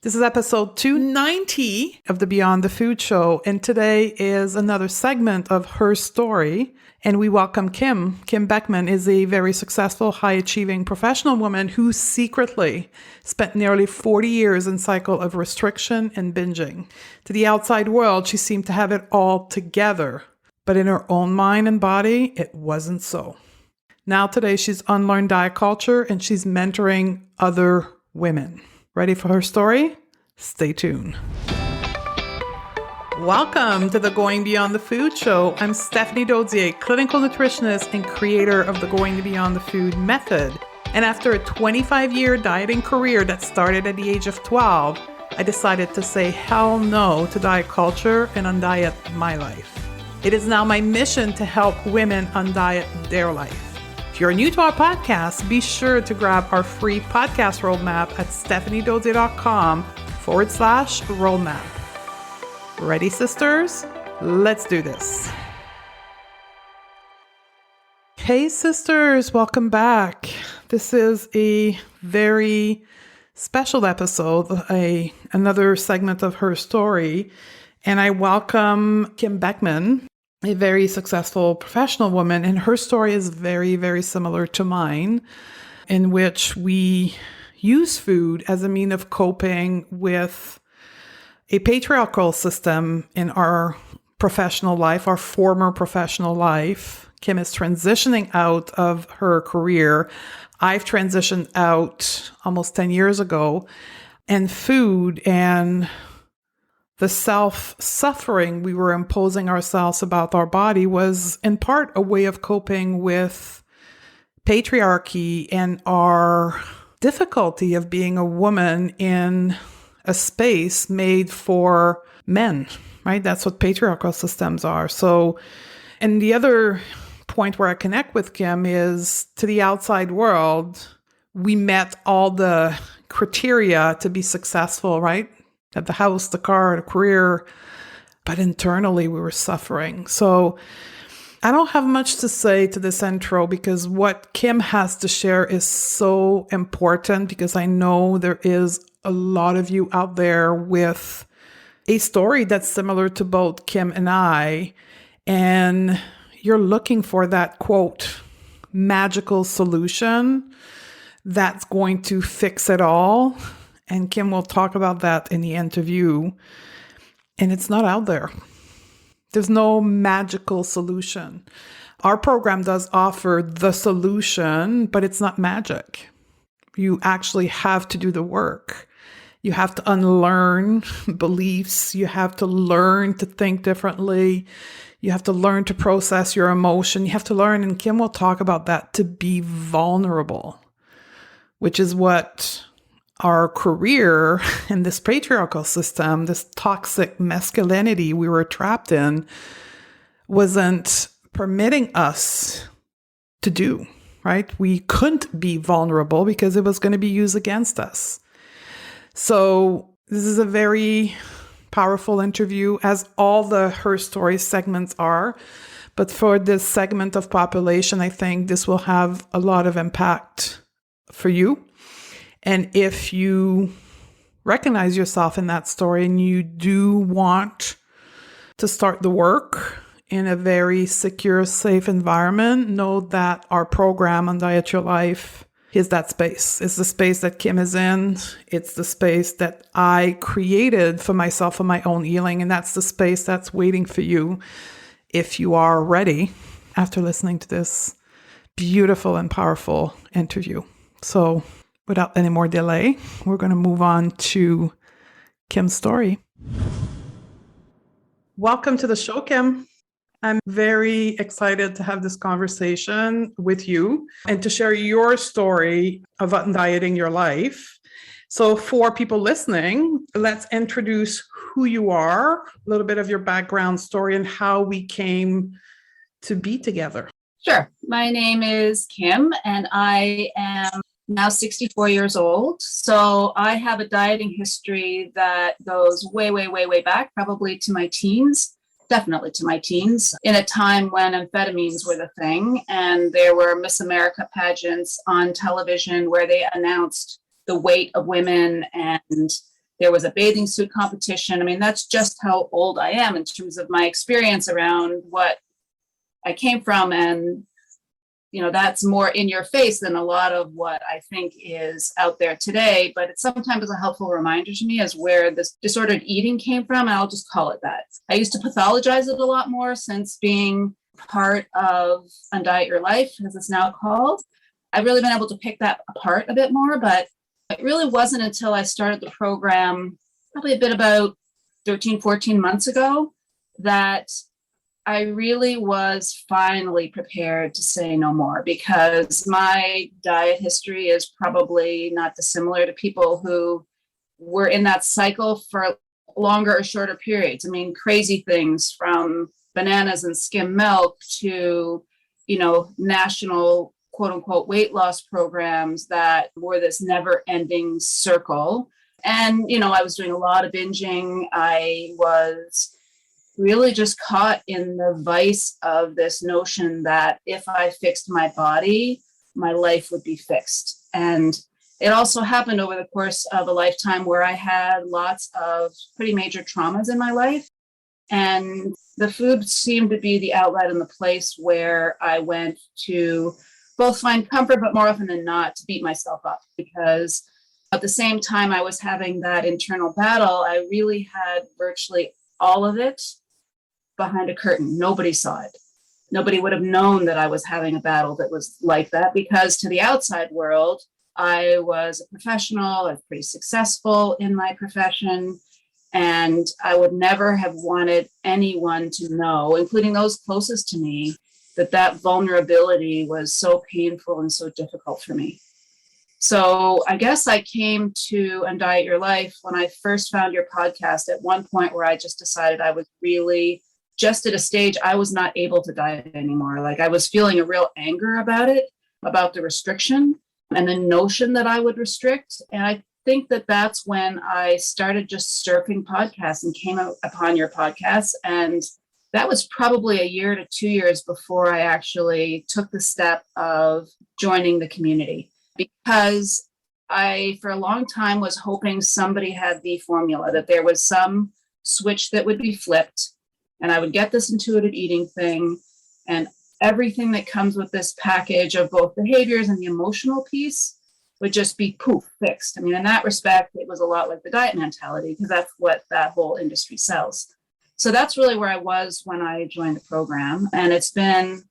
This is episode 290 of the Beyond the Food Show, and today is another segment of her story. And we welcome Kim. Kim Beckman is a very successful, high-achieving professional woman who secretly spent nearly 40 years in cycle of restriction and binging. To the outside world, she seemed to have it all together, but in her own mind and body, it wasn't so. Now today, she's unlearned diet culture and she's mentoring other women. Ready for her story? Stay tuned. Welcome to the Going Beyond the Food Show. I'm Stephanie Dodier, clinical nutritionist and creator of the Going Beyond the Food method. And after a 25-year dieting career that started at the age of 12, I decided to say hell no to diet culture and undiet my life. It is now my mission to help women undiet their life. If you're new to our podcast, be sure to grab our free podcast roadmap at stephaniedodier.com/roadmap. Ready, sisters? Let's do this. Hey, sisters, welcome back. This is a very special episode, another segment of her story. And I welcome Kim Beckman, a very successful professional woman, and her story is very, very similar to mine, in which we use food as a mean of coping with a patriarchal system in our professional life, our former professional life. Kim is transitioning out of her career. I've transitioned out almost 10 years ago, and food and the self-suffering we were imposing ourselves about our body was in part a way of coping with patriarchy and our difficulty of being a woman in a space made for men, right? That's what patriarchal systems are. So, and the other point where I connect with Kim is to the outside world, we met all the criteria to be successful, right? At the house, the car, the career, but internally we were suffering. So I don't have much to say to this intro because what Kim has to share is so important, because I know there is a lot of you out there with a story that's similar to both Kim and I, and you're looking for that, quote, magical solution that's going to fix it all. And Kim will talk about that in the interview. And it's not out there. There's no magical solution. Our program does offer the solution, but it's not magic. You actually have to do the work. You have to unlearn beliefs. You have to learn to think differently. You have to learn to process your emotion. You have to learn, and Kim will talk about that, to be vulnerable, which is what our career in this patriarchal system, this toxic masculinity we were trapped in, wasn't permitting us to do, right? We couldn't be vulnerable because it was going to be used against us. So this is a very powerful interview, as all the Her Story segments are. But for this segment of population, I think this will have a lot of impact for you. And if you recognize yourself in that story and you do want to start the work in a very secure, safe environment, know that our program, Undiet Your Life, is that space. It's the space that Kim is in. It's the space that I created for myself, for my own healing. And that's the space that's waiting for you if you are ready after listening to this beautiful and powerful interview. So without any more delay, we're going to move on to Kim's story. Welcome to the show, Kim. I'm very excited to have this conversation with you and to share your story of undieting your life. So for people listening, let's introduce who you are, a little bit of your background story, and how we came to be together. Sure. My name is Kim, and I am now 64 years old. So I have a dieting history that goes way, way, way, way back, probably to my teens. Definitely to my teens, in a time when amphetamines were the thing, and there were Miss America pageants on television where they announced the weight of women and There was a bathing suit competition. I mean, that's just how old I am in terms of my experience around what I came from. And, that's more in your face than a lot of what I think is out there today. But it's sometimes a helpful reminder to me as where this disordered eating came from. And I'll just call it that. I used to pathologize it a lot more since being part of Undiet Your Life, as it's now called. I've really been able to pick that apart a bit more, but it really wasn't until I started the program, probably a bit about 13, 14 months ago, that I really was finally prepared to say no more, because my diet history is probably not dissimilar to people who were in that cycle for longer or shorter periods. I mean, crazy things from bananas and skim milk to, national quote unquote weight loss programs that were this never ending circle. And, I was doing a lot of binging. I was really just caught in the vice of this notion that if I fixed my body, my life would be fixed. And it also happened over the course of a lifetime where I had lots of pretty major traumas in my life. And the food seemed to be the outlet and the place where I went to both find comfort, but more often than not, to beat myself up. Because at the same time I was having that internal battle, I really had virtually all of it behind a curtain. Nobody saw it. Nobody would have known that I was having a battle that was like that, because to the outside world, I was a professional. I was pretty successful in my profession. And I would never have wanted anyone to know, including those closest to me, that vulnerability was so painful and so difficult for me. So I guess I came to Undiet Your Life when I first found your podcast at one point where I just decided I was really just at a stage I was not able to diet anymore. Like, I was feeling a real anger about it, about the restriction and the notion that I would restrict. And I think that that's when I started just surfing podcasts and came upon your podcast. And that was probably a year to 2 years before I actually took the step of joining the community, because I, for a long time, was hoping somebody had the formula, that there was some switch that would be flipped and I would get this intuitive eating thing, and everything that comes with this package of both behaviors and the emotional piece would just be poof, fixed. I mean, in that respect, it was a lot like the diet mentality, because that's what that whole industry sells. So that's really where I was when I joined the program. And it's been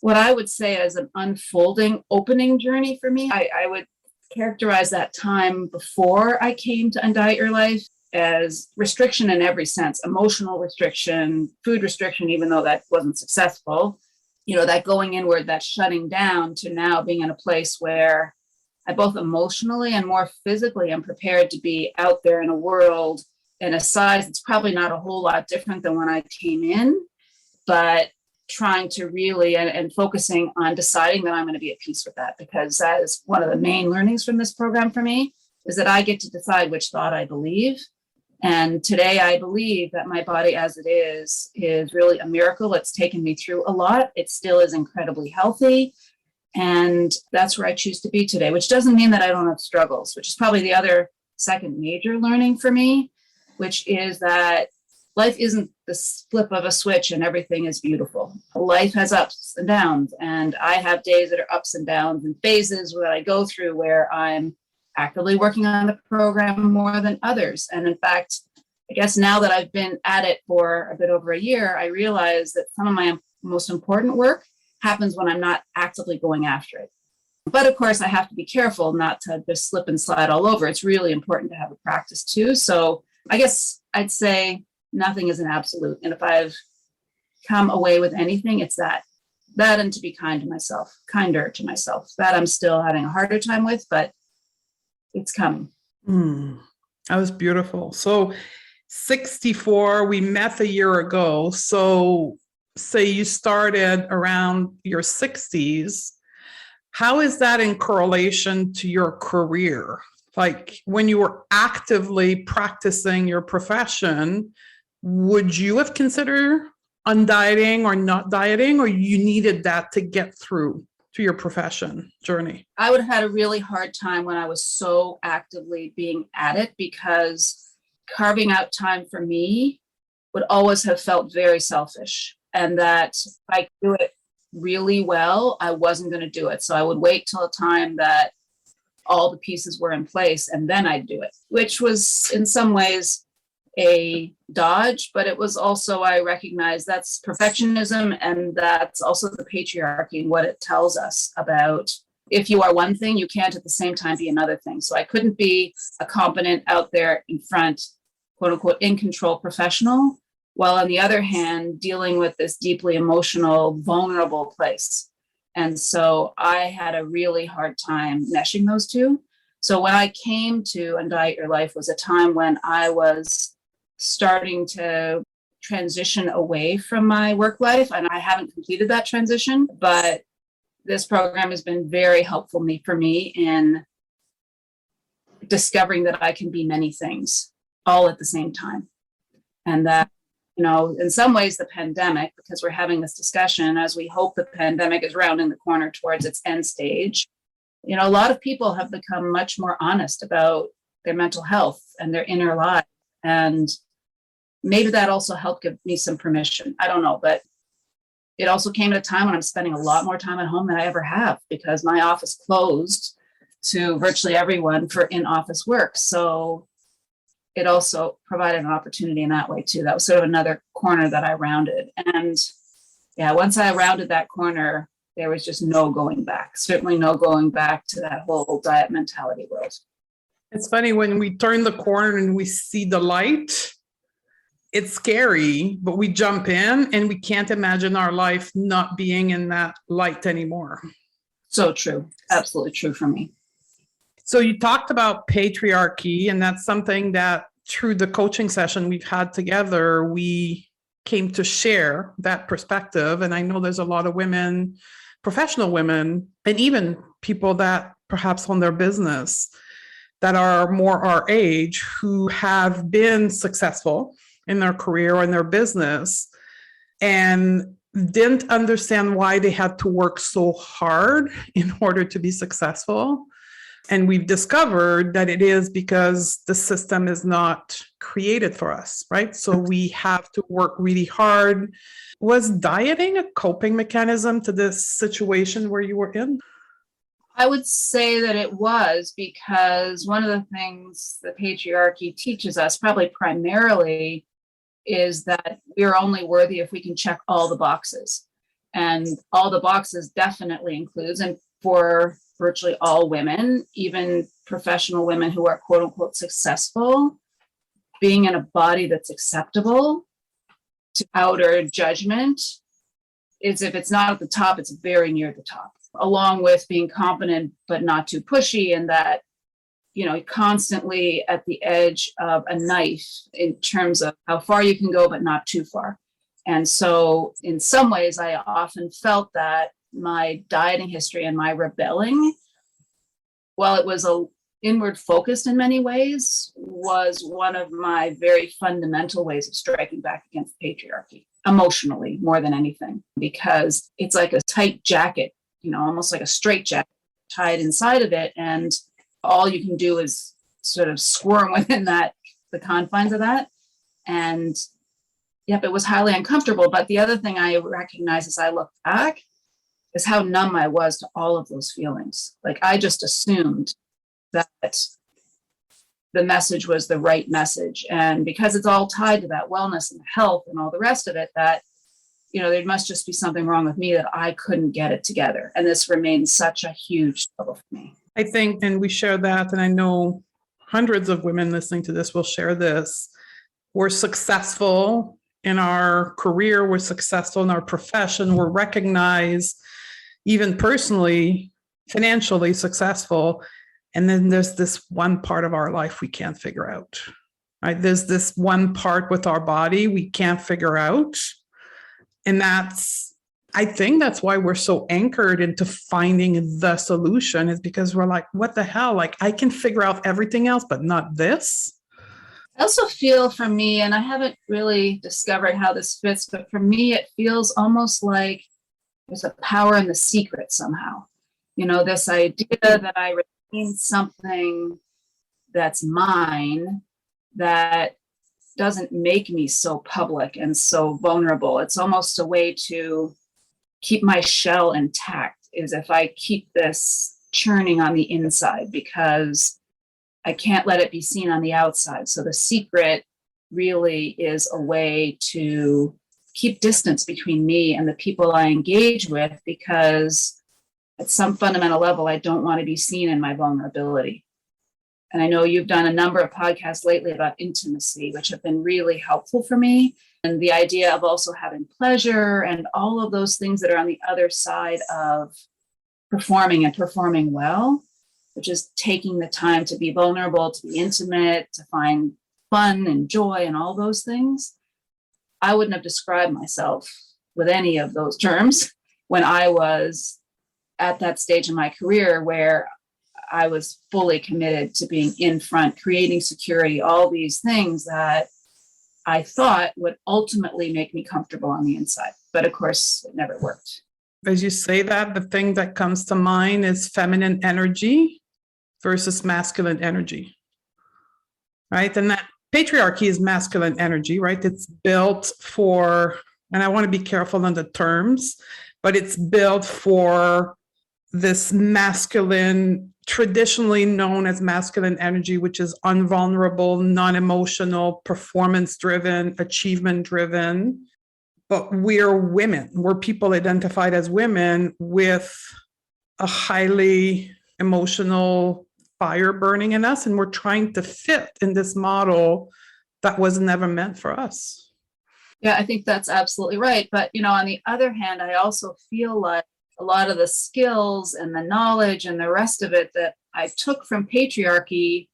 what I would say as an unfolding opening journey for me. I would characterize that time before I came to Undiet Your Life as restriction in every sense: emotional restriction, food restriction, even though that wasn't successful, that going inward, that shutting down, to now being in a place where I both emotionally and more physically am prepared to be out there in a world in a size that's probably not a whole lot different than when I came in, but trying to really and focusing on deciding that I'm going to be at peace with that, because that is one of the main learnings from this program for me, is that I get to decide which thought I believe. And today I believe that my body as it is really a miracle. It's taken me through a lot. It still is incredibly healthy. And that's where I choose to be today, which doesn't mean that I don't have struggles, which is probably the other second major learning for me, which is that life isn't the flip of a switch and everything is beautiful. Life has ups and downs, and I have days that are ups and downs and phases that I go through where I'm actively working on the program more than others. And in fact, I guess now that I've been at it for a bit over a year, I realize that some of my most important work happens when I'm not actively going after it. But of course, I have to be careful not to just slip and slide all over. It's really important to have a practice too. So I guess I'd say nothing is an absolute. And if I've come away with anything, it's that and to be kinder to myself. That I'm still having a harder time with, but it's coming. That was beautiful. So 64, we met a year ago. So say you started around your 60s. How is that in correlation to your career? Like, when you were actively practicing your profession, would you have considered undieting or not dieting, or you needed that to get through? to your profession journey? I would have had a really hard time when I was so actively being at it, because carving out time for me would always have felt very selfish, and that if I do it really well, I wasn't going to do it. So I would wait till a time that all the pieces were in place and then I'd do it, which was in some ways a dodge, but it was also, I recognize that's perfectionism, and that's also the patriarchy and what it tells us about if you are one thing, you can't at the same time be another thing. So I couldn't be a competent, out there in front, quote unquote, in control professional, while on the other hand, dealing with this deeply emotional, vulnerable place. And so I had a really hard time meshing those two. So when I came to Undiet Your Life was a time when I was starting to transition away from my work life, and I haven't completed that transition, but this program has been very helpful for me in discovering that I can be many things all at the same time. And that, in some ways the pandemic, because we're having this discussion as we hope the pandemic is rounding the corner towards its end stage, a lot of people have become much more honest about their mental health and their inner life. And maybe that also helped give me some permission. I don't know, but it also came at a time when I'm spending a lot more time at home than I ever have, because my office closed to virtually everyone for in-office work. So it also provided an opportunity in that way too. That was sort of another corner that I rounded. And yeah, once I rounded that corner, there was just no going back, certainly no going back to that whole diet mentality world. It's funny when we turn the corner and we see the light, it's scary, but we jump in and we can't imagine our life not being in that light anymore. So true. Absolutely true for me. So you talked about patriarchy, and that's something that through the coaching session we've had together, we came to share that perspective. And I know there's a lot of women, professional women, and even people that perhaps own their business that are more our age who have been successful in their career or in their business and didn't understand why they had to work so hard in order to be successful. And we've discovered that it is because the system is not created for us, right? So we have to work really hard. Was dieting a coping mechanism to this situation where you were in? I would say that it was, because one of the things the patriarchy teaches us, probably primarily, is that we're only worthy if we can check all the boxes. And all the boxes definitely includes, and for virtually all women, even professional women who are quote unquote successful, being in a body that's acceptable to outer judgment is, if it's not at the top, it's very near the top, along with being competent but not too pushy, and that constantly at the edge of a knife in terms of how far you can go but not too far. And so in some ways I often felt that my dieting history and my rebelling, while it was inward focused in many ways, was one of my very fundamental ways of striking back against patriarchy, emotionally more than anything, because it's like a tight jacket, almost like a straitjacket tied inside of it. And all you can do is sort of squirm within the confines of that. And yep, it was highly uncomfortable. But the other thing I recognize as I look back is how numb I was to all of those feelings. Like I just assumed that the message was the right message. And because it's all tied to that wellness and health and all the rest of it, that, there must just be something wrong with me, that I couldn't get it together. And this remains such a huge struggle for me. I think, and we share that, and I know hundreds of women listening to this will share this. We're successful in our career, we're successful in our profession, we're recognized even personally, financially successful. And then there's this one part of our life we can't figure out, right? There's this one part with our body we can't figure out. And I think that's why we're so anchored into finding the solution, is because we're like, what the hell? Like I can figure out everything else, but not this. I also feel, for me, and I haven't really discovered how this fits, but for me, it feels almost like there's a power in the secret somehow. This idea that I retain something that's mine that doesn't make me so public and so vulnerable. It's almost a way to keep my shell intact, is if I keep this churning on the inside, because I can't let it be seen on the outside. So the secret really is a way to keep distance between me and the people I engage with, because at some fundamental level, I don't want to be seen in my vulnerability. And I know you've done a number of podcasts lately about intimacy, which have been really helpful for me. And the idea of also having pleasure and all of those things that are on the other side of performing and performing well, which is taking the time to be vulnerable, to be intimate, to find fun and joy and all those things. I wouldn't have described myself with any of those terms when I was at that stage in my career where I was fully committed to being in front, creating security, all these things that I thought would ultimately make me comfortable on the inside. But of course, it never worked. As you say that, the thing that comes to mind is feminine energy versus masculine energy, right? And that patriarchy is masculine energy, right? It's built for, and I want to be careful on the terms, but it's built for this masculine, traditionally known as masculine energy, which is unvulnerable, non-emotional, performance-driven, achievement-driven. But we're women. We're people identified as women with a highly emotional fire burning in us, and we're trying to fit in this model that was never meant for us. Yeah, I think that's absolutely right. But, on the other hand, I also feel like a lot of the skills and the knowledge and the rest of it that I took from patriarchy,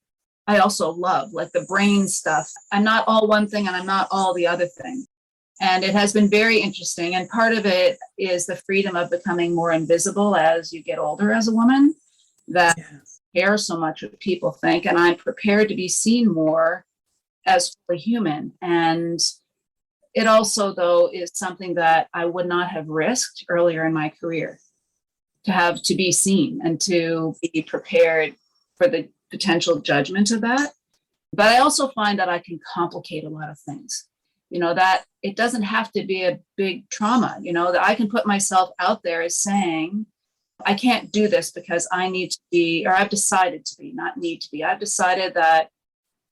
I also love, like the brain stuff. I'm not all one thing and I'm not all the other thing. And it has been very interesting. And part of it is the freedom of becoming more invisible as you get older as a woman, that care so much what people think. And I'm prepared to be seen more as fully human. And it also, though, is something that I would not have risked earlier in my career, to have to be seen and to be prepared for the potential judgment of that. But I also find that I can complicate a lot of things, that it doesn't have to be a big trauma, that I can put myself out there as saying, I can't do this because I need to be, or I've decided to be, not need to be. I've decided that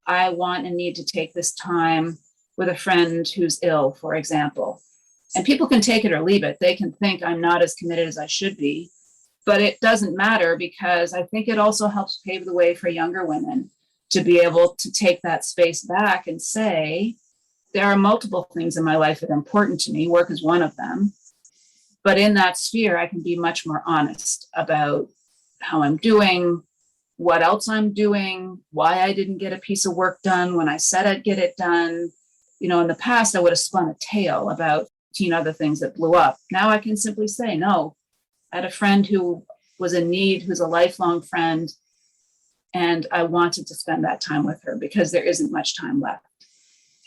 I want and need to take this time with a friend who's ill, for example. And people can take it or leave it. They can think I'm not as committed as I should be, but it doesn't matter, because I think it also helps pave the way for younger women to be able to take that space back and say, there are multiple things in my life that are important to me. Work is one of them. But in that sphere, I can be much more honest about how I'm doing, what else I'm doing, why I didn't get a piece of work done when I said I'd get it done. In the past, I would have spun a tale about 15 other things that blew up. Now I can simply say, no, I had a friend who was in need, who's a lifelong friend, and I wanted to spend that time with her because there isn't much time left.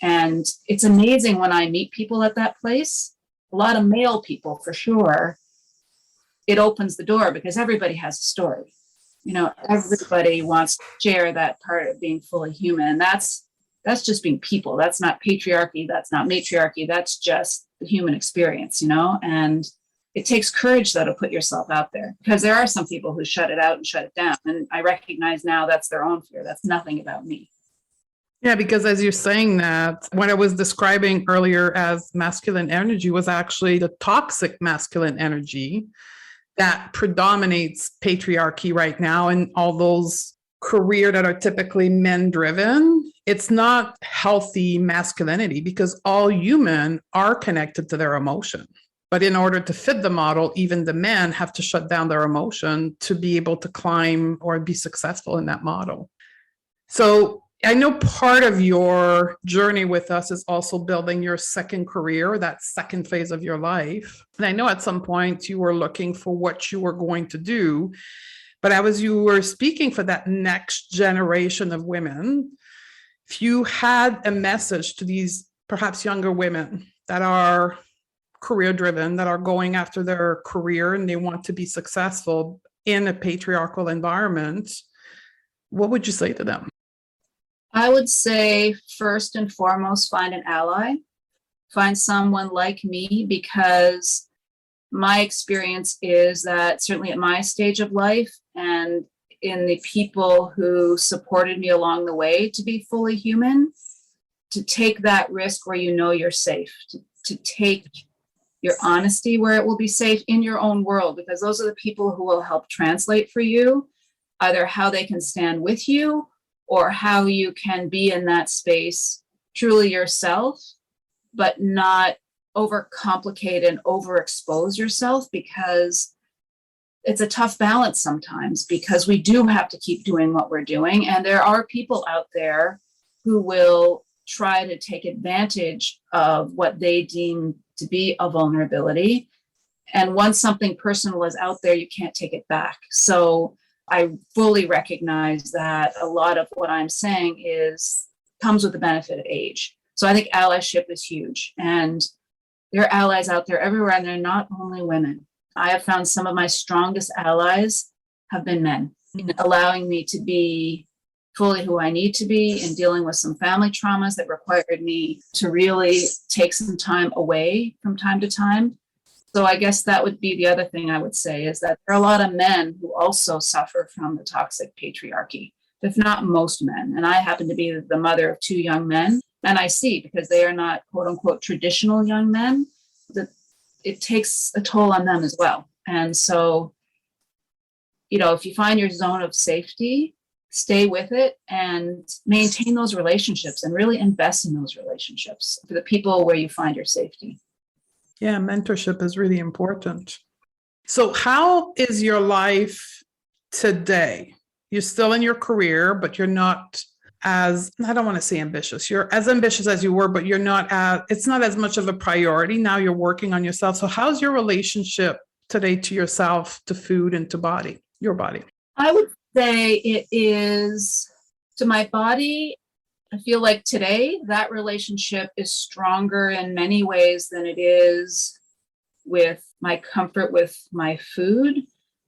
And it's amazing when I meet people at that place, a lot of male people for sure, it opens the door because everybody has a story. Everybody wants to share that part of being fully human. And that's just being people. That's not patriarchy. That's not matriarchy. That's just the human experience, and it takes courage, though, to put yourself out there, because there are some people who shut it out and shut it down. And I recognize now that's their own fear. That's nothing about me. Yeah, because as you're saying that, what I was describing earlier as masculine energy was actually the toxic masculine energy that predominates patriarchy right now, and all those career that are typically men driven. It's not healthy masculinity, because all human are connected to their emotion. But in order to fit the model, even the men have to shut down their emotion to be able to climb or be successful in that model. So I know part of your journey with us is also building your second career, that second phase of your life. And I know at some point you were looking for what you were going to do. But as you were speaking for that next generation of women, if you had a message to these perhaps younger women that are career driven, that are going after their career and they want to be successful in a patriarchal environment, what would you say to them? I would say, first and foremost, find an ally, find someone like me, because my experience is that certainly at my stage of life and in the people who supported me along the way to be fully human, to take that risk where you know you're safe, to take your honesty where it will be safe in your own world, because those are the people who will help translate for you either how they can stand with you or how you can be in that space truly yourself, but not overcomplicate and overexpose yourself, because it's a tough balance sometimes, because we do have to keep doing what we're doing. And there are people out there who will try to take advantage of what they deem to be a vulnerability. And once something personal is out there, you can't take it back. So I fully recognize that a lot of what I'm saying comes with the benefit of age. So I think allyship is huge. And there are allies out there everywhere, and they're not only women. I have found some of my strongest allies have been men, allowing me to be fully who I need to be and dealing with some family traumas that required me to really take some time away from time to time. So I guess that would be the other thing I would say, is that there are a lot of men who also suffer from the toxic patriarchy, if not most men. And I happen to be the mother of 2 young men. And I see, because they are not quote unquote traditional young men, that it takes a toll on them as well. And so, if you find your zone of safety, stay with it and maintain those relationships and really invest in those relationships for the people where you find your safety. Yeah, mentorship is really important. So how is your life today? You're still in your career, but you're not as, I don't want to say ambitious. You're as ambitious as you were, but you're not it's not as much of a priority. Now you're working on yourself. So how's your relationship today to yourself, to food, and to your body? I would say it is to my body. I feel like today that relationship is stronger in many ways than it is with my comfort with my food.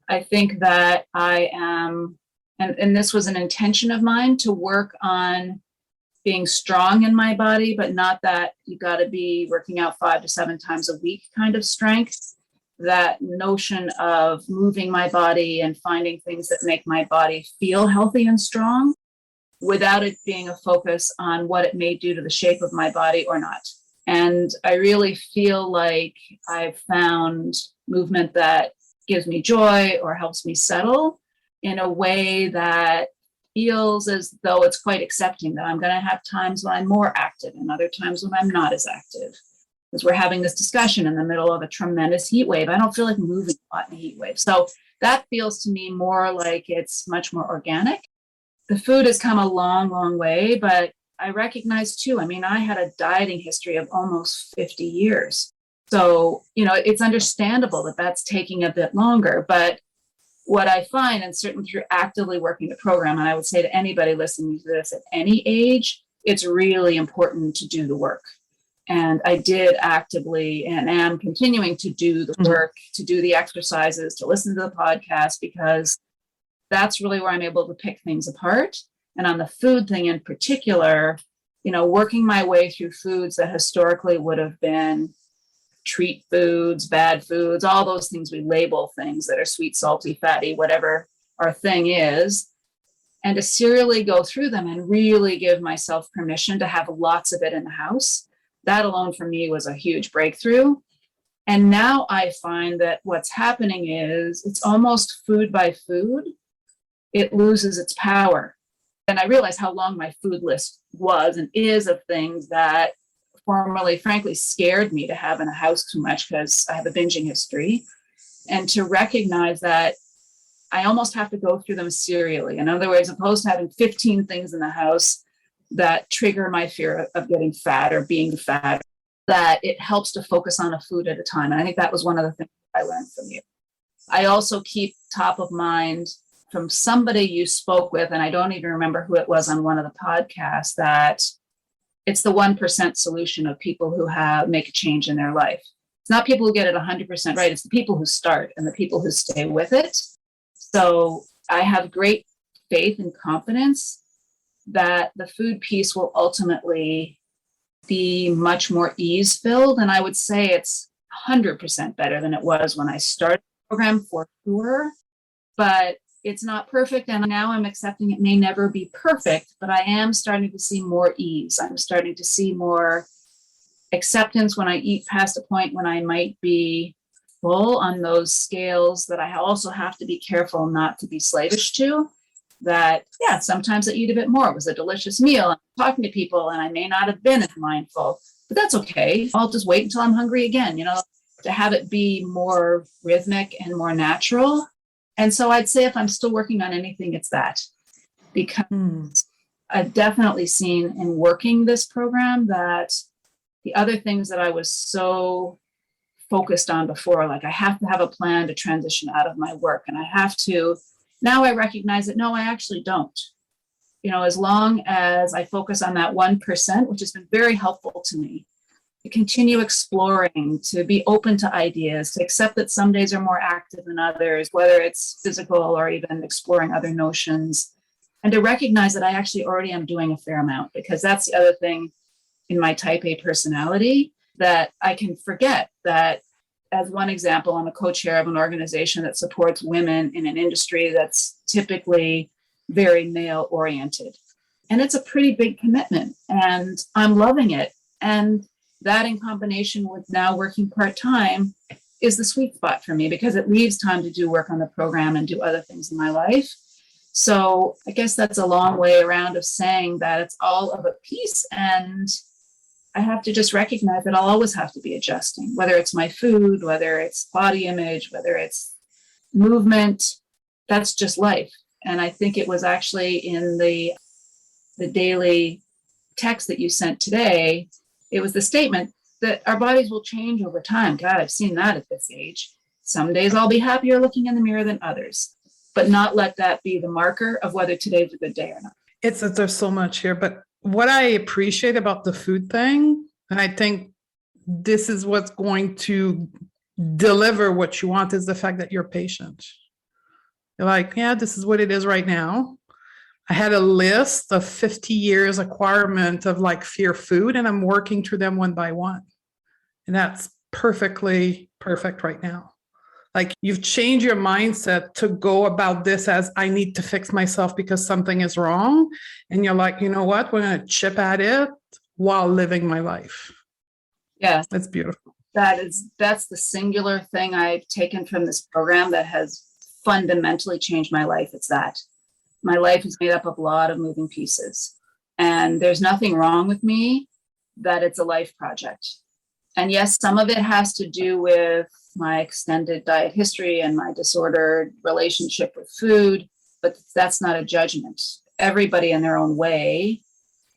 I think that I am, and this was an intention of mine, to work on being strong in my body, but not that you got to be working out 5 to 7 times a week kind of strength. That notion of moving my body and finding things that make my body feel healthy and strong, without it being a focus on what it may do to the shape of my body or not. And I really feel like I've found movement that gives me joy or helps me settle in a way that feels as though it's quite accepting, that I'm going to have times when I'm more active and other times when I'm not as active. Because we're having this discussion in the middle of a tremendous heat wave. I don't feel like moving a lot in a heat wave. So that feels to me more like it's much more organic. The food has come a long, long way, but I recognize too, I had a dieting history of almost 50 years. So, it's understandable that that's taking a bit longer. But what I find, and certainly through actively working the program, and I would say to anybody listening to this at any age, it's really important to do the work. And I did actively and am continuing to do the work, to do the exercises, to listen to the podcast, because that's really where I'm able to pick things apart. And on the food thing in particular, working my way through foods that historically would have been treat foods, bad foods, all those things we label things that are sweet, salty, fatty, whatever our thing is, and to serially go through them and really give myself permission to have lots of it in the house. That alone for me was a huge breakthrough. And now I find that what's happening is it's almost food by food. It loses its power. And I realized how long my food list was and is of things that formerly, frankly, scared me to have in a house too much because I have a binging history. And to recognize that I almost have to go through them serially. In other words, opposed to having 15 things in the house that trigger my fear of getting fat or being fat, that it helps to focus on a food at a time. And I think that was one of the things I learned from you. I also keep top of mind from somebody you spoke with, and I don't even remember who it was on one of the podcasts, that it's the 1% solution of people who make a change in their life. It's not people who get it 100% right. It's the people who start and the people who stay with it. So I have great faith and confidence that the food piece will ultimately be much more ease filled. And I would say it's 100% better than it was when I started the program, for sure. But it's not perfect. And now I'm accepting it may never be perfect, but I am starting to see more ease. I'm starting to see more acceptance when I eat past a point when I might be full on those scales, that I also have to be careful not to be slavish to. That, yeah, sometimes I eat a bit more. It was a delicious meal. I'm talking to people and I may not have been as mindful, but that's okay. I'll just wait until I'm hungry again, to have it be more rhythmic and more natural. And so I'd say if I'm still working on anything, it's that, because I've definitely seen in working this program that the other things that I was so focused on before, like I have to have a plan to transition out of my work, and I have to, now I recognize that no, I actually don't. As long as I focus on that 1%, which has been very helpful to me, to continue exploring, to be open to ideas, to accept that some days are more active than others, whether it's physical or even exploring other notions, and to recognize that I actually already am doing a fair amount, because that's the other thing in my type A personality, that I can forget that. As one example, I'm a co-chair of an organization that supports women in an industry that's typically very male oriented. And it's a pretty big commitment, and I'm loving it. And that, in combination with now working part-time, is the sweet spot for me, because it leaves time to do work on the program and do other things in my life. So I guess that's a long way around of saying that it's all of a piece, and I have to just recognize that I'll always have to be adjusting, whether it's my food, whether it's body image, whether it's movement. That's just life. And I think it was actually in the daily text that you sent today, it was the statement that our bodies will change over time. God, I've seen that at this age. Some days I'll be happier looking in the mirror than others, but not let that be the marker of whether today's a good day or not. There's so much here, but what I appreciate about the food thing, and I think this is what's going to deliver what you want, is the fact that you're patient. You're like, yeah, this is what it is right now. I had a list of 50 years acquirement of like fear food, and I'm working through them one by one. And that's perfectly perfect right now. Like, you've changed your mindset to go about this as I need to fix myself because something is wrong. And you're like, you know what? We're going to chip at it while living my life. Yeah. That's beautiful. That's the singular thing I've taken from this program that has fundamentally changed my life. It's that my life is made up of a lot of moving pieces, and there's nothing wrong with me, that it's a life project. And yes, some of it has to do with my extended diet history and my disordered relationship with food, but that's not a judgment. Everybody in their own way,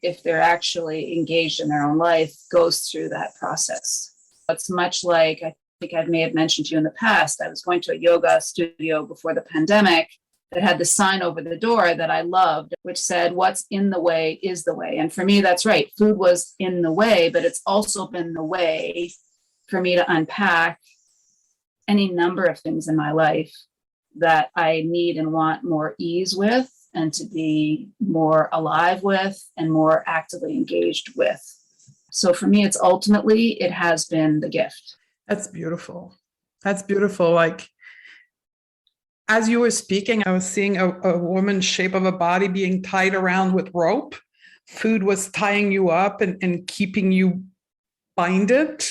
if they're actually engaged in their own life, goes through that process. It's much like, I think I may have mentioned to you in the past, I was going to a yoga studio before the pandemic that had the sign over the door that I loved, which said, what's in the way is the way. And for me, that's right. Food was in the way, but it's also been the way for me to unpack any number of things in my life that I need and want more ease with, and to be more alive with and more actively engaged with. So for me, it's ultimately, it has been the gift. That's beautiful. That's beautiful. Like, as you were speaking, I was seeing a woman's shape of a body being tied around with rope. Food was tying you up and keeping you binded.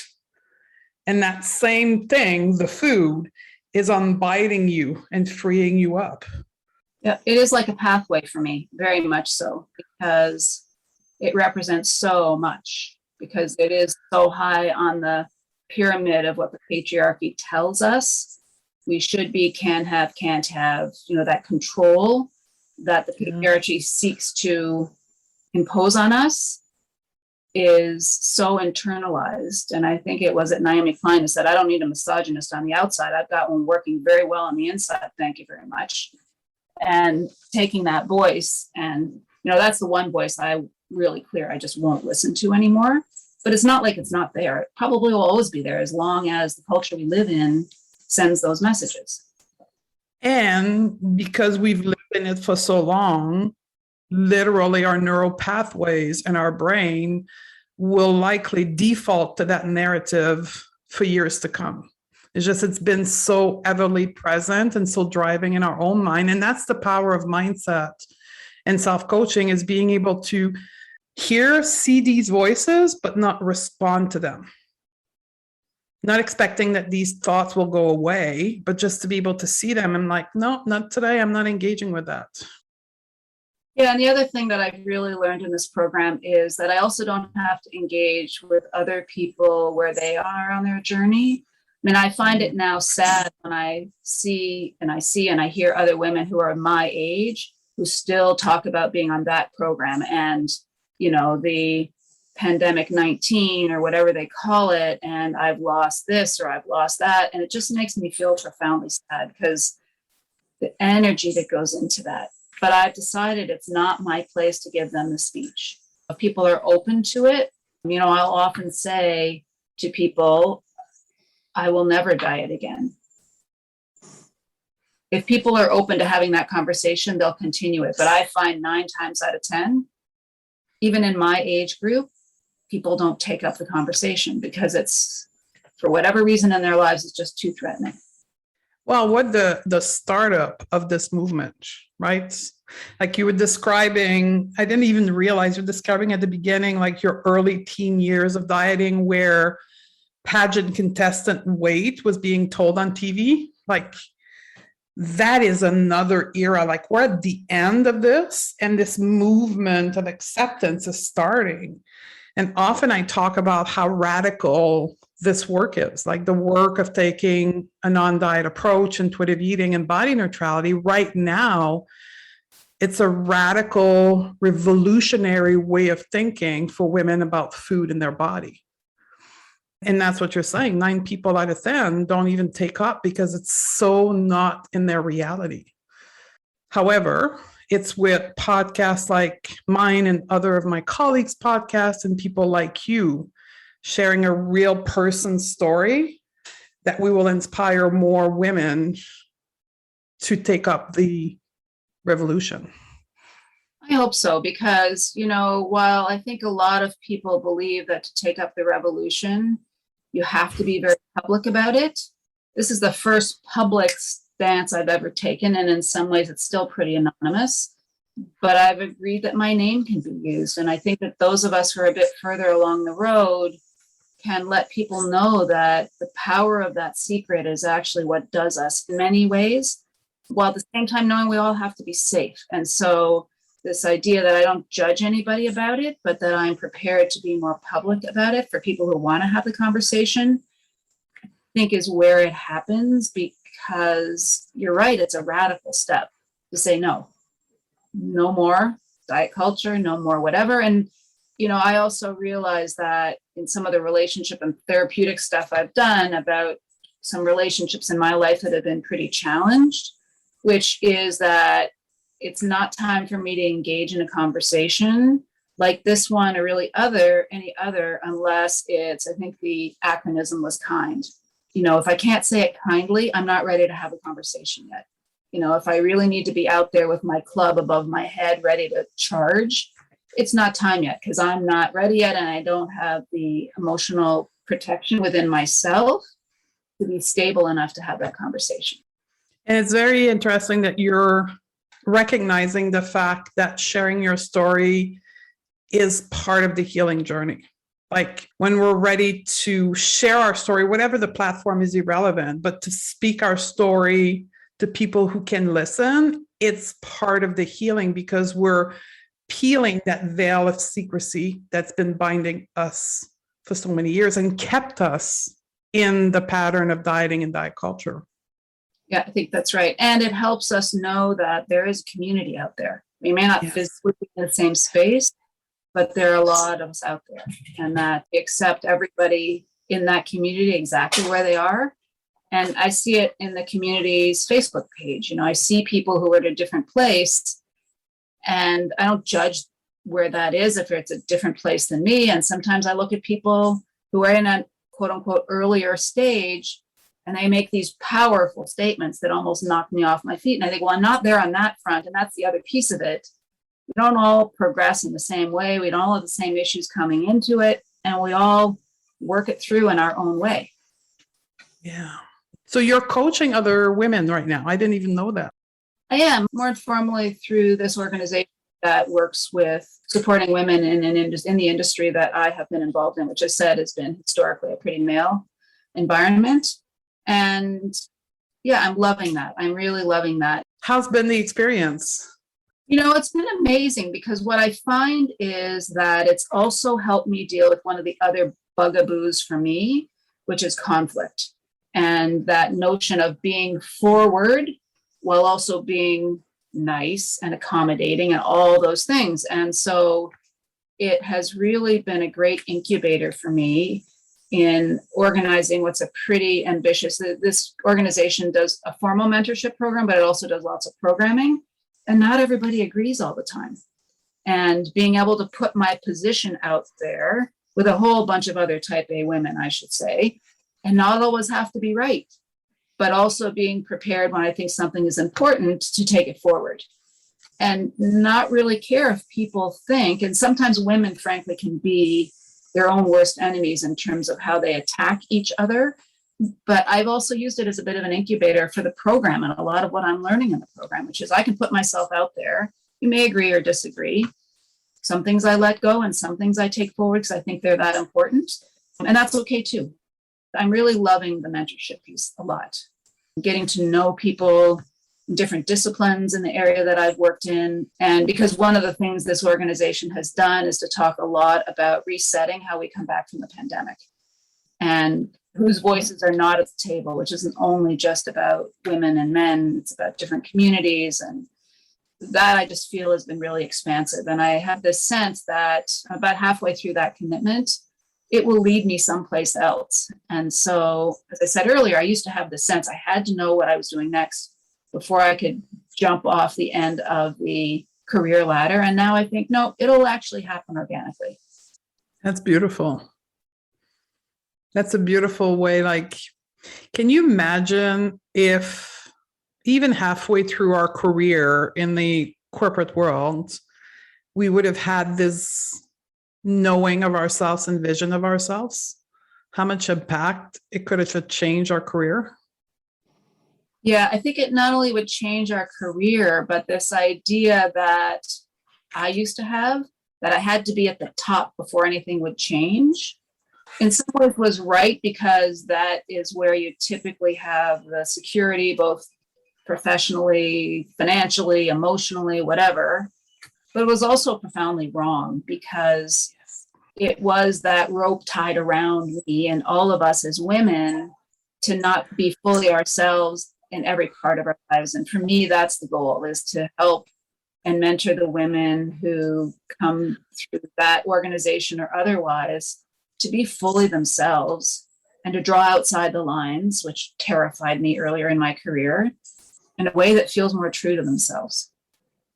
And that same thing, the food, is unbinding you and freeing you up. Yeah, it is like a pathway for me, very much so, because it represents so much, because it is so high on the pyramid of what the patriarchy tells us we should be, can have, can't have, that control that the patriarchy seeks to impose on us is so internalized. And I think it was at Naomi Klein who said, I don't need a misogynist on the outside. I've got one working very well on the inside. Thank you very much. And taking that voice, and that's the one voice I really clear I just won't listen to anymore. But it's not like it's not there. It probably will always be there as long as the culture we live in sends those messages. And because we've lived in it for so long, literally our neural pathways in our brain will likely default to that narrative for years to come. It's been so everly present and so driving in our own mind. And that's the power of mindset and self-coaching, is being able to see these voices, but not respond to them. Not expecting that these thoughts will go away, but just to be able to see them and like, no, not today. I'm not engaging with that. Yeah, and the other thing that I've really learned in this program is that I also don't have to engage with other people where they are on their journey. I mean, I find it now sad when I see and I hear other women who are my age who still talk about being on that program and, the pandemic 19 or whatever they call it, and I've lost this or I've lost that. And it just makes me feel profoundly sad because the energy that goes into that. But I've decided it's not my place to give them the speech. If people are open to it, I'll often say to people, I will never diet again. If people are open to having that conversation, they'll continue it. But I find 9 times out of 10, even in my age group, people don't take up the conversation because it's, for whatever reason in their lives, it's just too threatening. Well, what the startup of this movement, right? Like you were describing, I didn't even realize you're describing at the beginning, like your early teen years of dieting, where pageant contestant weight was being told on TV. Like that is another era. Like we're at the end of this, and this movement of acceptance is starting. And often I talk about how radical this work is, like the work of taking a non-diet approach, intuitive eating, and body neutrality. Right now, it's a radical, revolutionary way of thinking for women about food in their body. And that's what you're saying. 9 people out of 10 don't even take up because it's so not in their reality. However, it's with podcasts like mine and other of my colleagues' podcasts and people like you sharing a real person's story that we will inspire more women to take up the revolution. I hope so, because, while I think a lot of people believe that to take up the revolution, you have to be very public about it. This is the first public stance I've ever taken, and in some ways it's still pretty anonymous, but I've agreed that my name can be used. And I think that those of us who are a bit further along the road can let people know that the power of that secret is actually what does us in many ways, while at the same time knowing we all have to be safe. And so this idea that I don't judge anybody about it, but that I'm prepared to be more public about it for people who want to have the conversation, I think is where it happens, because you're right, it's a radical step to say no more diet culture, no more whatever. And, I also realize that in some of the relationship and therapeutic stuff I've done about some relationships in my life that have been pretty challenged, which is that it's not time for me to engage in a conversation like this one or really any other, unless it's, I think the acronym was kind. If I can't say it kindly, I'm not ready to have a conversation yet. If I really need to be out there with my club above my head, ready to charge, it's not time yet because I'm not ready yet. And I don't have the emotional protection within myself to be stable enough to have that conversation. And it's very interesting that you're recognizing the fact that sharing your story is part of the healing journey. Like when we're ready to share our story, whatever the platform is irrelevant, but to speak our story to people who can listen, it's part of the healing because we're peeling that veil of secrecy that's been binding us for so many years and kept us in the pattern of dieting and diet culture. Yeah, I think that's right. And it helps us know that there is a community out there. We may not physically be in the same space, but there are a lot of us out there, and that we accept everybody in that community exactly where they are. And I see it in the community's Facebook page. I see people who are at a different place, and I don't judge where that is, if it's a different place than me. And sometimes I look at people who are in a quote unquote earlier stage and they make these powerful statements that almost knock me off my feet. And I think, well, I'm not there on that front. And that's the other piece of it. We don't all progress in the same way. We don't all have the same issues coming into it. And we all work it through in our own way. Yeah. So you're coaching other women right now. I didn't even know that. I am more informally through this organization that works with supporting women in the industry that I have been involved in, which I said has been historically a pretty male environment. And yeah, I'm loving that. I'm really loving that. How's been the experience? It's been amazing because what I find is that it's also helped me deal with one of the other bugaboos for me, which is conflict. And that notion of being forward while also being nice and accommodating and all those things. And so it has really been a great incubator for me in organizing what's a pretty ambitious, this organization does a formal mentorship program, but it also does lots of programming. And not everybody agrees all the time. And being able to put my position out there with a whole bunch of other type A women, I should say, and not always have to be right, but also being prepared when I think something is important to take it forward and not really care if people think. And sometimes women, frankly, can be their own worst enemies in terms of how they attack each other. But I've also used it as a bit of an incubator for the program and a lot of what I'm learning in the program, which is I can put myself out there. You may agree or disagree. Some things I let go and some things I take forward because I think they're that important. And that's okay too. I'm really loving the mentorship piece a lot. Getting to know people in different disciplines in the area that I've worked in. And because one of the things this organization has done is to talk a lot about resetting how we come back from the pandemic and whose voices are not at the table, which isn't only just about women and men, it's about different communities. And that I just feel has been really expansive. And I have this sense that about halfway through that commitment, it will lead me someplace else. And so, as I said earlier, I used to have the sense I had to know what I was doing next before I could jump off the end of the career ladder. And now I think, no, it'll actually happen organically. That's beautiful. That's a beautiful way. Like, can you imagine if even halfway through our career in the corporate world, we would have had this knowing of ourselves and vision of ourselves? How much impact it could have changed our career? Yeah, I think it not only would change our career, but this idea that I used to have that I had to be at the top before anything would change, in some ways was right because that is where you typically have the security, both professionally, financially, emotionally, whatever. But it was also profoundly wrong because it was that rope tied around me and all of us as women to not be fully ourselves in every part of our lives. And for me, that's the goal, is to help and mentor the women who come through that organization or otherwise to be fully themselves and to draw outside the lines, which terrified me earlier in my career, in a way that feels more true to themselves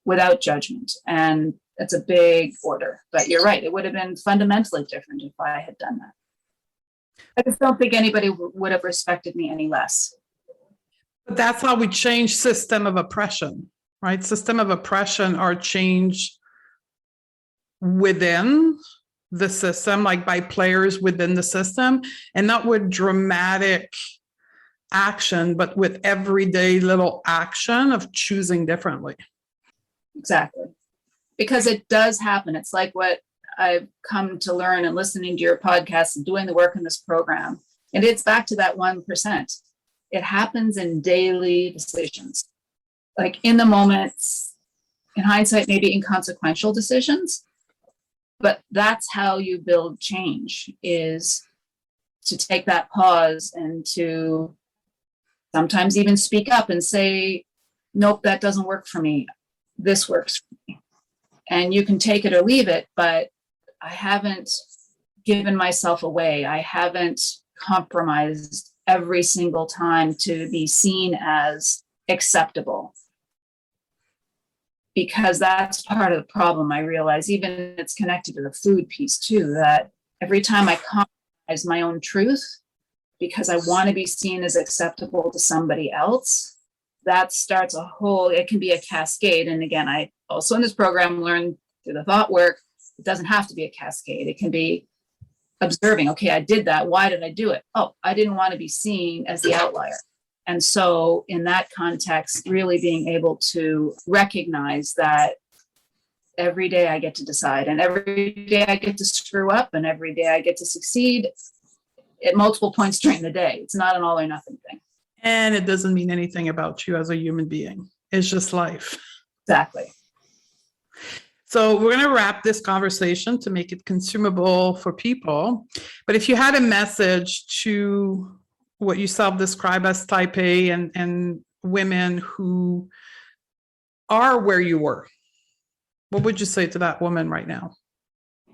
without judgment. And it's a big order, but you're right. It would have been fundamentally different if I had done that. I just don't think anybody would have respected me any less. But that's how we change system of oppression, right? System of oppression are changed within the system, like by players within the system, and not with dramatic action, but with everyday little action of choosing differently. Exactly. Because it does happen. It's like what I've come to learn and listening to your podcast and doing the work in this program. And it's back to that 1%. It happens in daily decisions, like in the moments, in hindsight, maybe inconsequential decisions. But that's how you build change, is to take that pause and to sometimes even speak up and say, nope, that doesn't work for me. This works for me. And you can take it or leave it, but I haven't given myself away. I haven't compromised every single time to be seen as acceptable. because that's part of the problem. I realize even it's connected to the food piece too, that every time I compromise my own truth because I want to be seen as acceptable to somebody else, that starts it can be a cascade. And again, I also in this program learned through the thought work, it doesn't have to be a cascade. It can be observing, okay, I did that. Why did I do it? Oh, I didn't want to be seen as the outlier. And so in that context, really being able to recognize that every day I get to decide, and every day I get to screw up, and every day I get to succeed at multiple points during the day. It's not an all or nothing thing. And it doesn't mean anything about you as a human being. It's just life. Exactly. So we're going to wrap this conversation to make it consumable for people. But if you had a message to what you self-describe as type A and women who are where you were, what would you say to that woman right now?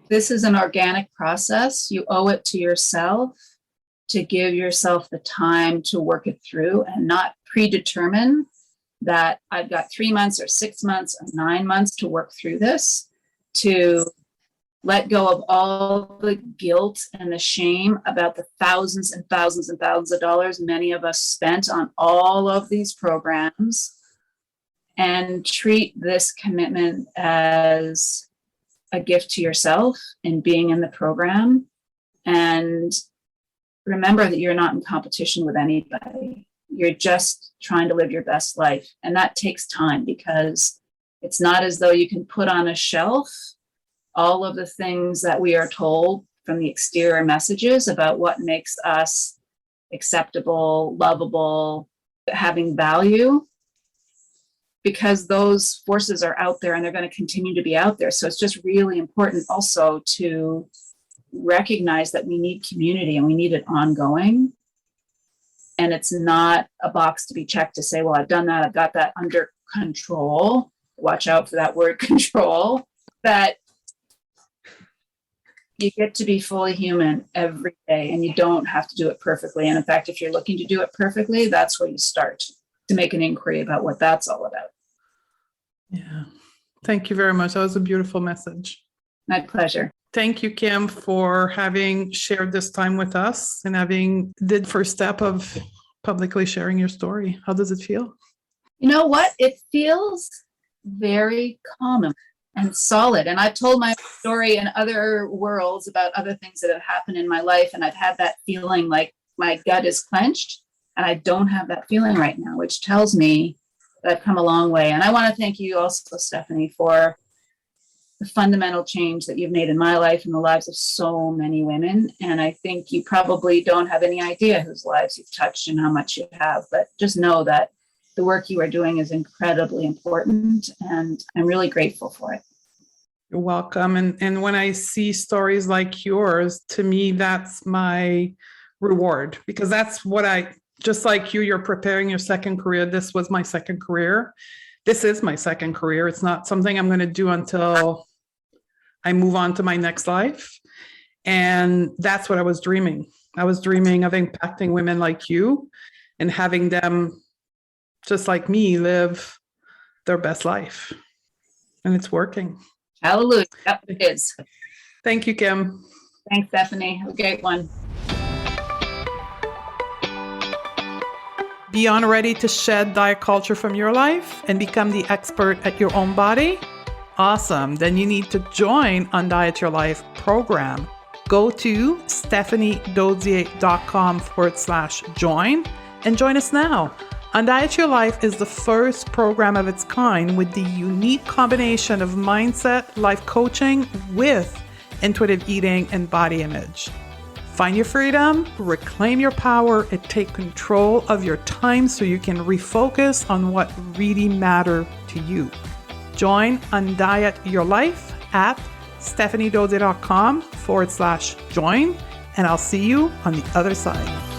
This is an organic process. You owe it to yourself to give yourself the time to work it through and not predetermine that I've got 3 months or 6 months or 9 months to work through this, to let go of all the guilt and the shame about the thousands and thousands and thousands of dollars many of us spent on all of these programs, and treat this commitment as a gift to yourself in being in the program. And remember that you're not in competition with anybody. You're just trying to live your best life. And that takes time, because it's not as though you can put on a shelf all of the things that we are told from the exterior messages about what makes us acceptable, lovable, having value, because those forces are out there and they're going to continue to be out there. So it's just really important also to recognize that we need community and we need it ongoing. And it's not a box to be checked to say, well, I've done that, I've got that under control. Watch out for that word control. That you get to be fully human every day, and you don't have to do it perfectly. And in fact, if you're looking to do it perfectly, that's where you start to make an inquiry about what that's all about. Yeah. Thank you very much. That was a beautiful message. My pleasure. Thank you, Kim, for having shared this time with us and having the first step of publicly sharing your story. How does it feel? You know what? It feels very common and solid. And I've told my story in other worlds about other things that have happened in my life. And I've had that feeling like my gut is clenched. And I don't have that feeling right now, which tells me that I've come a long way. And I want to thank you also, Stephanie, for the fundamental change that you've made in my life and the lives of so many women. And I think you probably don't have any idea whose lives you've touched and how much you have, but just know that the work you are doing is incredibly important, and I'm really grateful for it. You're welcome. And when I see stories like yours, to me, that's my reward, because that's what just like you're preparing your second career. This was my second career. This is my second career. It's not something I'm going to do until I move on to my next life. And that's what I was dreaming. I was dreaming of impacting women like you and having them, just like me, live their best life. And it's working. Hallelujah. Yep, it is. Thank you, Kim. Thanks, Stephanie. Have a great one. Beyond ready to shed diet culture from your life and become the expert at your own body? Awesome. Then you need to join Undiet Your Life program. Go to stephaniedodier.com/join and join us now. Undiet Your Life is the first program of its kind with the unique combination of mindset, life coaching with intuitive eating and body image. Find your freedom, reclaim your power, and take control of your time so you can refocus on what really matters to you. Join Undiet Your Life at stephaniedodier.com/join, and I'll see you on the other side.